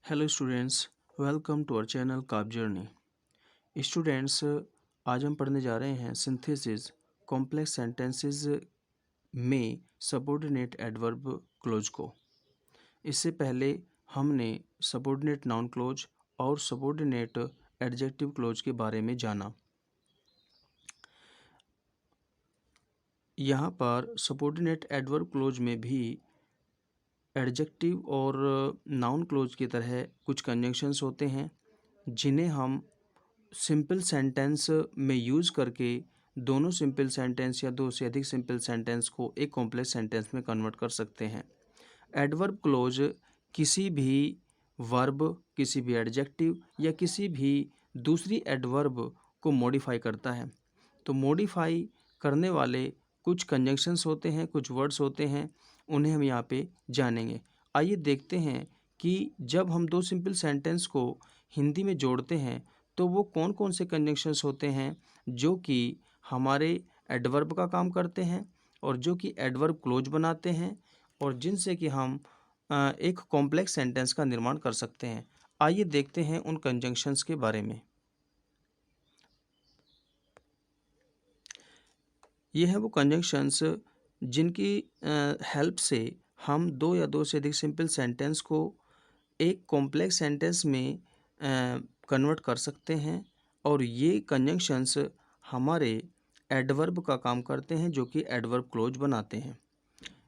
Hello students, welcome to our channel काब journey. Students, आज हम पढ़ने जा रहे हैं सिंथेसिस कॉम्प्लेक्स सेंटेंसेस में सबऑर्डिनेट एडवर्ब क्लोज को। इससे पहले हमने सबऑर्डिनेट नाउन क्लोज और सबऑर्डिनेट एडजेक्टिव क्लोज के बारे में जाना। यहाँ पर सबऑर्डिनेट एडवर्ब क्लोज में भी एडजेक्टिव और नाउन क्लोज की तरह कुछ कंजंक्शंस होते हैं जिन्हें हम सिंपल सेंटेंस में यूज़ करके दोनों सिंपल सेंटेंस या दो से अधिक सिंपल सेंटेंस को एक कॉम्प्लेक्स सेंटेंस में कन्वर्ट कर सकते हैं। एडवर्ब क्लोज किसी भी वर्ब, किसी भी एडजेक्टिव या किसी भी दूसरी एडवर्ब को मॉडिफाई करता है। तो मॉडिफाई करने वाले कुछ कंजंक्शंस होते हैं, कुछ वर्ड्स होते हैं, उन्हें हम यहाँ पे जानेंगे। आइए देखते हैं कि जब हम दो सिंपल सेंटेंस को हिंदी में जोड़ते हैं तो वो कौन कौन से कंजंक्शंस होते हैं जो कि हमारे एडवर्ब का काम करते हैं और जो कि एडवर्ब क्लोज बनाते हैं और जिनसे कि हम एक कॉम्प्लेक्स सेंटेंस का निर्माण कर सकते हैं। आइए देखते हैं उन कंजंक्शंस के बारे में। ये है वो कंजंक्शंस जिनकी हेल्प से हम दो या दो से अधिक सिंपल सेंटेंस को एक कॉम्प्लेक्स सेंटेंस में कन्वर्ट कर सकते हैं और ये कंजंक्शंस हमारे एडवर्ब का काम करते हैं जो कि एडवर्ब क्लोज बनाते हैं।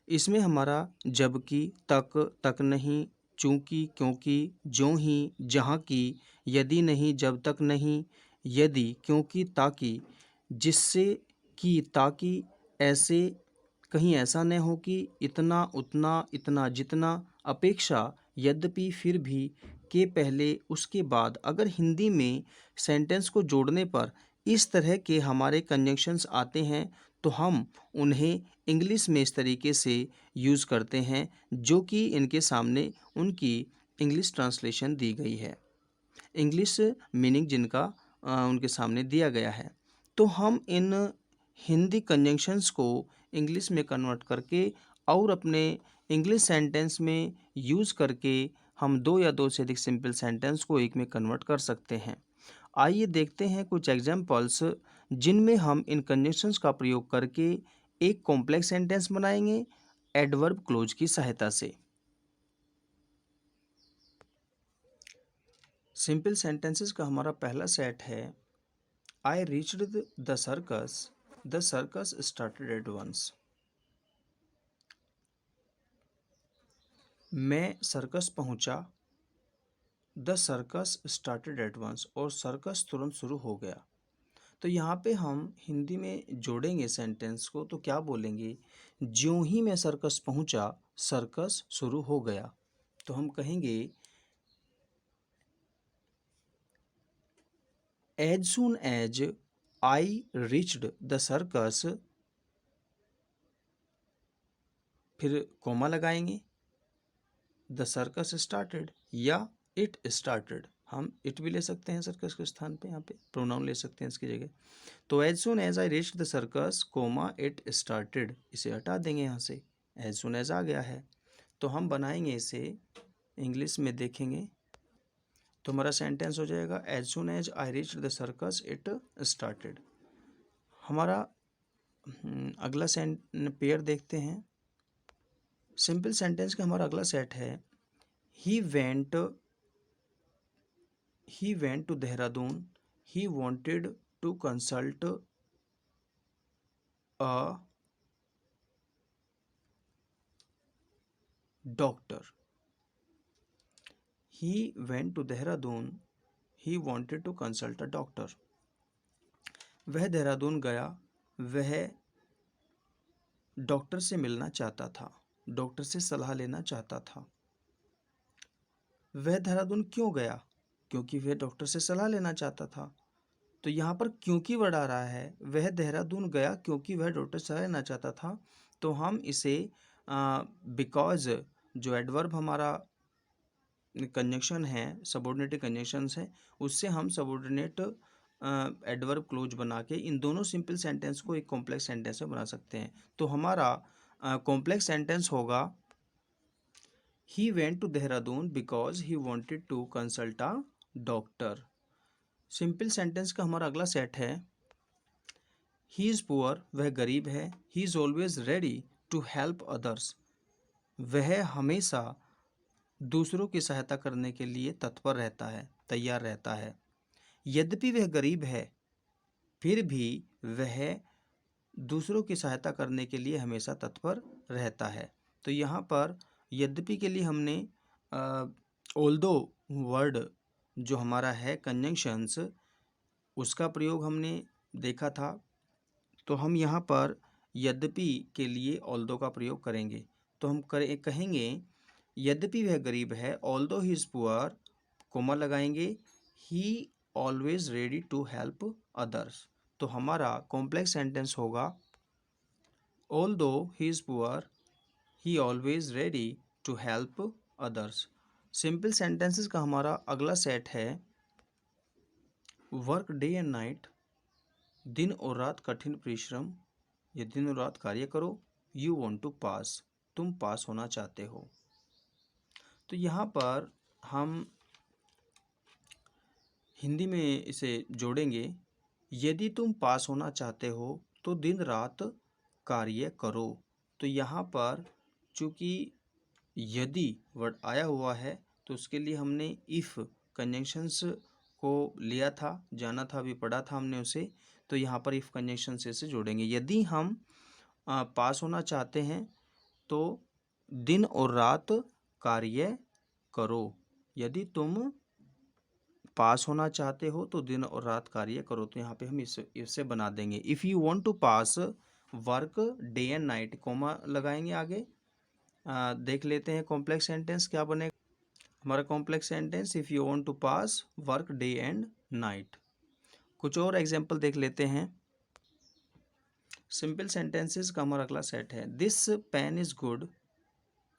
इसमें हमारा जबकि, तक, तक नहीं, चूँकि, क्योंकि, ज्यों ही, जहाँ की, यदि नहीं, जब तक नहीं, यदि, क्योंकि, ताकि, जिससे कि, ताकि, ऐसे, कहीं ऐसा न हो कि, इतना, उतना, इतना, जितना, अपेक्षा, यद्यपि, फिर भी, के पहले, उसके बाद अगर हिंदी में सेंटेंस को जोड़ने पर इस तरह के हमारे कंजंक्शंस आते हैं तो हम उन्हें इंग्लिश में इस तरीके से यूज़ करते हैं जो कि इनके सामने उनकी इंग्लिश ट्रांसलेशन दी गई है, इंग्लिश मीनिंग जिनका उनके सामने दिया गया है। तो हम इन हिंदी कंजंक्शंस को इंग्लिश में कन्वर्ट करके और अपने इंग्लिश सेंटेंस में यूज़ करके हम दो या दो से अधिक सिंपल सेंटेंस को एक में कन्वर्ट कर सकते हैं। आइए देखते हैं कुछ एग्जाम्पल्स जिनमें हम इन कंजंक्शंस का प्रयोग करके एक कॉम्प्लेक्स सेंटेंस बनाएंगे एडवर्ब क्लोज की सहायता से। सिंपल सेंटेंसेस का हमारा पहला सेट है, I reached the circus started at once. मैं सर्कस पहुंचा, the circus started at once, और सर्कस तुरंत शुरू हो गया। तो यहाँ पे हम हिंदी में जोड़ेंगे सेंटेंस को तो क्या बोलेंगे, ज्यों ही मैं सर्कस पहुंचा सर्कस शुरू हो गया। तो हम कहेंगे as soon as I reached the circus, फिर कोमा लगाएंगे, द सर्कस स्टार्टेड या इट स्टार्टेड। हम इट भी ले सकते हैं सर्कस के स्थान पे, यहाँ पे प्रोनाउन ले सकते हैं इसकी जगह। तो as soon as I reached the circus comma it started, इसे हटा देंगे यहाँ से, एज सून एज आ गया है। तो हम बनाएंगे इसे इंग्लिश में, देखेंगे तो हमारा सेंटेंस हो जाएगा as soon as I reached the circus it started. हमारा अगला पेयर देखते हैं। सिंपल सेंटेंस का हमारा अगला सेट है, he went to Dehradun, he wanted to consult a doctor. He went to Dehradun, he wanted to consult a doctor. वह देहरादून गया, वह डॉक्टर से मिलना चाहता था, डॉक्टर से सलाह लेना चाहता था। वह देहरादून क्यों गया, क्योंकि वह डॉक्टर से सलाह लेना चाहता था। तो यहाँ पर क्योंकि वर्ड आ रहा है, वह देहरादून गया क्योंकि वह डॉक्टर से सलाह लेना चाहता था। तो हम इसे बिकॉज, जो एडवर्ब हमारा कंजंक्शन है, सबऑर्डिनेट कंजंक्शंस है, उससे हम सबऑर्डिनेट एडवर्ब क्लोज बना के इन दोनों सिंपल सेंटेंस को एक कॉम्प्लेक्स सेंटेंस में बना सकते हैं। तो हमारा कॉम्प्लेक्स सेंटेंस होगा, he went to Dehradun because he wanted to consult a doctor. Simple sentence का हमारा अगला सेट है ही इज़ पुअर, वह गरीब है। He is always ready to help others, वह हमेशा दूसरों की सहायता करने के लिए तत्पर रहता है, तैयार रहता है। यद्यपि वह गरीब है फिर भी वह दूसरों की सहायता करने के लिए हमेशा तत्पर रहता है। तो यहाँ पर यद्यपि के लिए हमने ऑल्दो वर्ड जो हमारा है कंजंक्शंस उसका प्रयोग हमने देखा था। तो हम यहाँ पर यद्यपि के लिए ऑल्दो का प्रयोग करेंगे। तो हम कहेंगे यद्यपि वह गरीब है, although he is poor, comma लगाएंगे, he always ready to help others. तो हमारा कॉम्प्लेक्स सेंटेंस होगा although he is poor, he always ready to help others. Simple sentences का हमारा अगला सेट है वर्क डे एंड नाइट, दिन और रात कठिन परिश्रम या दिन और रात कार्य करो। यू वॉन्ट टू पास, तुम पास होना चाहते हो। तो यहाँ पर हम हिंदी में इसे जोड़ेंगे यदि तुम पास होना चाहते हो तो दिन रात कार्य करो। तो यहाँ पर चूँकि यदि वर्ड आया हुआ है तो उसके लिए हमने इफ़ कंजंक्शंस को लिया था, जाना था, अभी पढ़ा था हमने उसे। तो यहाँ पर इफ़ कंजंक्शन से जोड़ेंगे। यदि हम पास होना चाहते हैं तो दिन और रात कार्य करो। यदि तुम पास होना चाहते हो तो दिन और रात कार्य करो। तो यहाँ पे हम इससे बना देंगे if you want to pass work day and night, comma लगाएंगे आगे। देख लेते हैं कॉम्प्लेक्स सेंटेंस क्या बनेगा हमारा complex sentence if you want to pass work day and night. कुछ और एग्जांपल देख लेते हैं। सिंपल सेंटेंसेस का हमारा अगला सेट है दिस पेन इज़ गुड,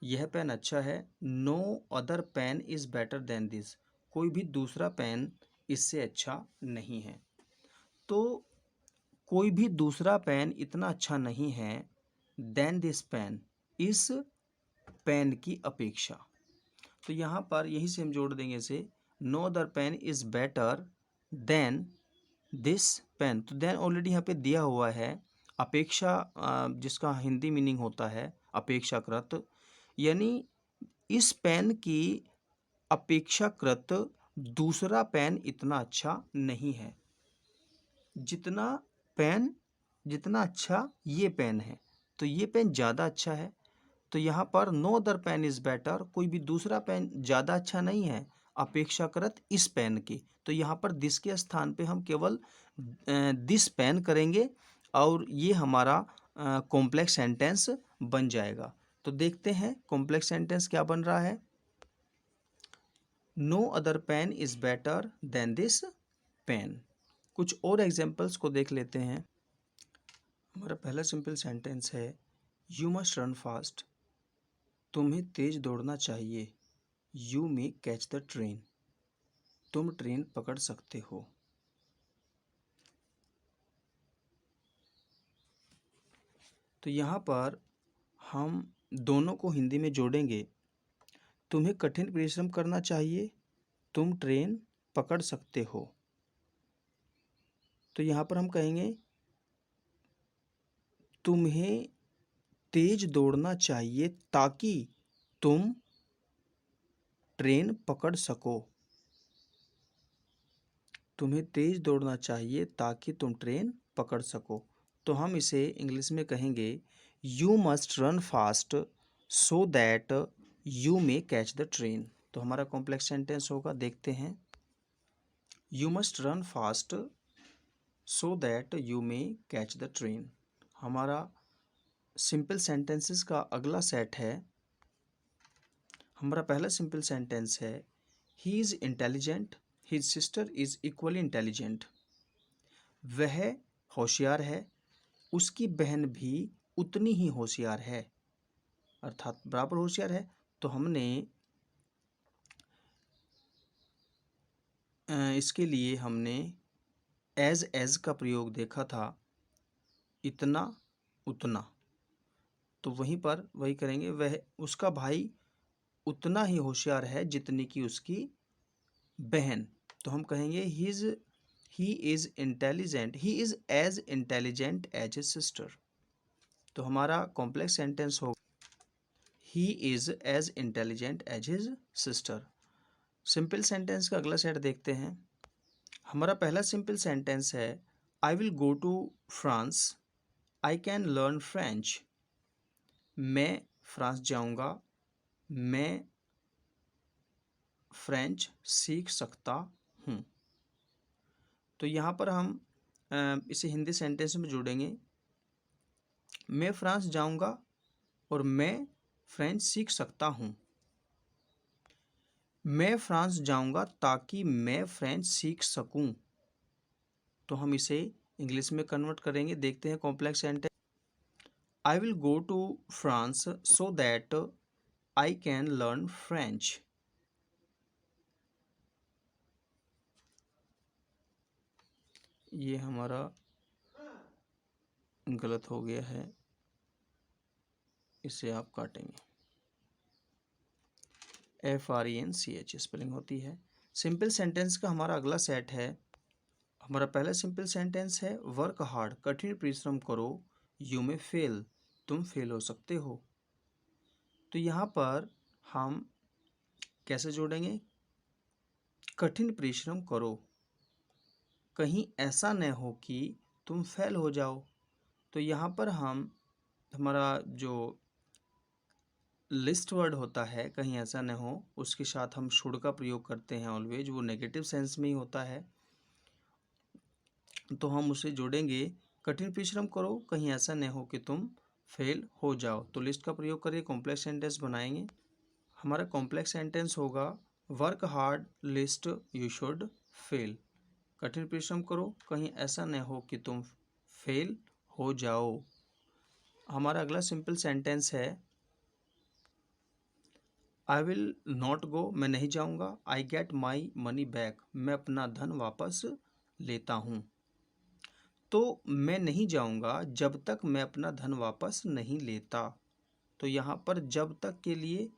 यह पेन अच्छा है। No other pen is better than this, कोई भी दूसरा पेन इससे अच्छा नहीं है। तो कोई भी दूसरा पेन इतना अच्छा नहीं है देन दिस पेन, इस पेन की अपेक्षा। तो यहाँ पर यही से हम जोड़ देंगे इसे no other pen is better than this pen. तो देन ऑलरेडी यहाँ पे दिया हुआ है अपेक्षा, जिसका हिंदी मीनिंग होता है अपेक्षाकृत, यानी इस पेन की अपेक्षाकृत दूसरा पेन इतना अच्छा नहीं है जितना अच्छा ये पेन है। तो ये पेन ज़्यादा अच्छा है। तो यहाँ पर no other pen is better, कोई भी दूसरा पेन ज़्यादा अच्छा नहीं है अपेक्षाकृत इस पेन की। तो यहाँ पर दिस के स्थान पे हम केवल दिस पेन करेंगे और ये हमारा कॉम्प्लेक्स सेंटेंस बन जाएगा। तो देखते हैं कॉम्प्लेक्स सेंटेंस क्या बन रहा है। No other pen is better than this pen. कुछ और एग्जाम्पल्स को देख लेते हैं। हमारा पहला सिंपल सेंटेंस है यू मस्ट रन फास्ट, तुम्हें तेज दौड़ना चाहिए। You may catch the train, तुम ट्रेन पकड़ सकते हो। तो यहाँ पर हम दोनों को हिंदी में जोड़ेंगे तुम्हें कठिन परिश्रम करना चाहिए, तुम ट्रेन पकड़ सकते हो। तो यहाँ पर हम कहेंगे तुम्हें तेज दौड़ना चाहिए ताकि तुम ट्रेन पकड़ सको। तुम्हें तेज दौड़ना चाहिए ताकि तुम ट्रेन पकड़ सको। तो हम इसे इंग्लिश में कहेंगे you must run fast so that you may catch the train. तो हमारा कॉम्प्लेक्स सेंटेंस होगा, देखते हैं। You must run fast so that you may catch the train. हमारा सिंपल सेंटेंसेस का अगला सेट है। हमारा पहला सिंपल सेंटेंस है he is intelligent, his sister is equally intelligent. वह होशियार है, उसकी बहन भी उतनी ही होशियार है, अर्थात बराबर होशियार है। तो हमने इसके लिए हमने एज का प्रयोग देखा था, इतना उतना। तो वहीं पर वही करेंगे, वह उसका भाई उतना ही होशियार है जितनी कि उसकी बहन। तो हम कहेंगे he is intelligent, he is as intelligent as his sister. तो हमारा कॉम्प्लेक्स सेंटेंस हो he is as intelligent as his sister. Simple sentence का अगला सेट देखते हैं। हमारा पहला सिंपल सेंटेंस है I will go to France, I can learn French. मैं फ्रांस जाऊंगा, मैं फ्रेंच सीख सकता हूँ। तो यहाँ पर हम इसे हिंदी सेंटेंस में जोड़ेंगे। मैं फ्रांस जाऊंगा और मैं फ्रेंच सीख सकता हूँ। मैं फ्रांस जाऊंगा ताकि मैं फ्रेंच सीख सकूं। तो हम इसे इंग्लिश में कन्वर्ट करेंगे। देखते हैं complex sentence. I will go to France so that I can learn French. ये हमारा गलत हो गया है, इसे आप काटेंगे। FRENCH स्पेलिंग होती है। सिंपल सेंटेंस का हमारा अगला सेट है। हमारा पहला सिंपल सेंटेंस है वर्क हार्ड, कठिन परिश्रम करो, यू में फेल, तुम फेल हो सकते हो। तो यहाँ पर हम कैसे जोड़ेंगे? कठिन परिश्रम करो, कहीं ऐसा न हो कि तुम फेल हो जाओ। तो यहाँ पर हम हमारा जो लिस्ट वर्ड होता है, कहीं ऐसा न हो, उसके साथ हम शुड का प्रयोग करते हैं ऑलवेज, वो नेगेटिव सेंस में ही होता है। तो हम उसे जोड़ेंगे कठिन परिश्रम करो, कहीं ऐसा न हो कि तुम फेल हो जाओ। तो लिस्ट का प्रयोग करिए, कॉम्प्लेक्स सेंटेंस बनाएंगे। हमारा कॉम्प्लेक्स सेंटेंस होगा work hard list you should fail. कठिन परिश्रम करो, कहीं ऐसा न हो कि तुम फेल हो जाओ। हमारा अगला सिंपल सेंटेंस है आई विल नॉट गो, मैं नहीं जाऊंगा, I get my money back, मैं अपना धन वापस लेता हूँ। तो मैं नहीं जाऊंगा जब तक मैं अपना धन वापस नहीं लेता। तो यहाँ पर जब तक के लिए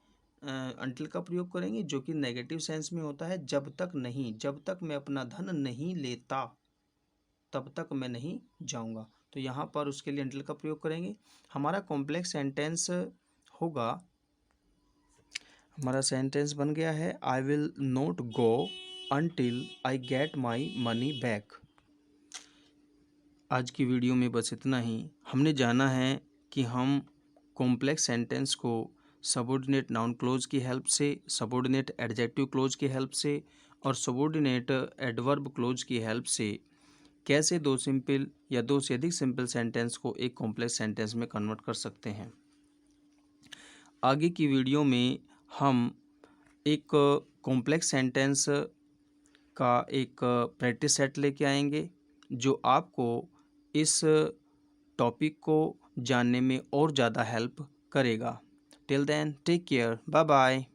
अंटिल का प्रयोग करेंगे, जो कि नेगेटिव सेंस में होता है। जब तक नहीं, जब तक मैं अपना धन नहीं लेता तब तक मैं नहीं जाऊंगा। तो यहाँ पर उसके लिए अंटिल का प्रयोग करेंगे। हमारा कॉम्प्लेक्स सेंटेंस होगा, हमारा सेंटेंस बन गया है I will not go until I get my money back. आज की वीडियो में बस इतना ही। हमने जाना है कि हम कॉम्प्लेक्स सेंटेंस को सबऑर्डिनेट नाउन क्लोज की हेल्प से, सबऑर्डिनेट एडजेक्टिव क्लोज की हेल्प से और सबऑर्डिनेट एडवर्ब क्लोज की हेल्प से कैसे दो सिंपल या दो से अधिक सिंपल सेंटेंस को एक कॉम्प्लेक्स सेंटेंस में कन्वर्ट कर सकते हैं। आगे की वीडियो में हम एक कॉम्प्लेक्स सेंटेंस का एक प्रैक्टिस सेट लेके आएंगे, जो आपको इस टॉपिक को जानने में और ज़्यादा हेल्प करेगा। Till then take care, bye bye.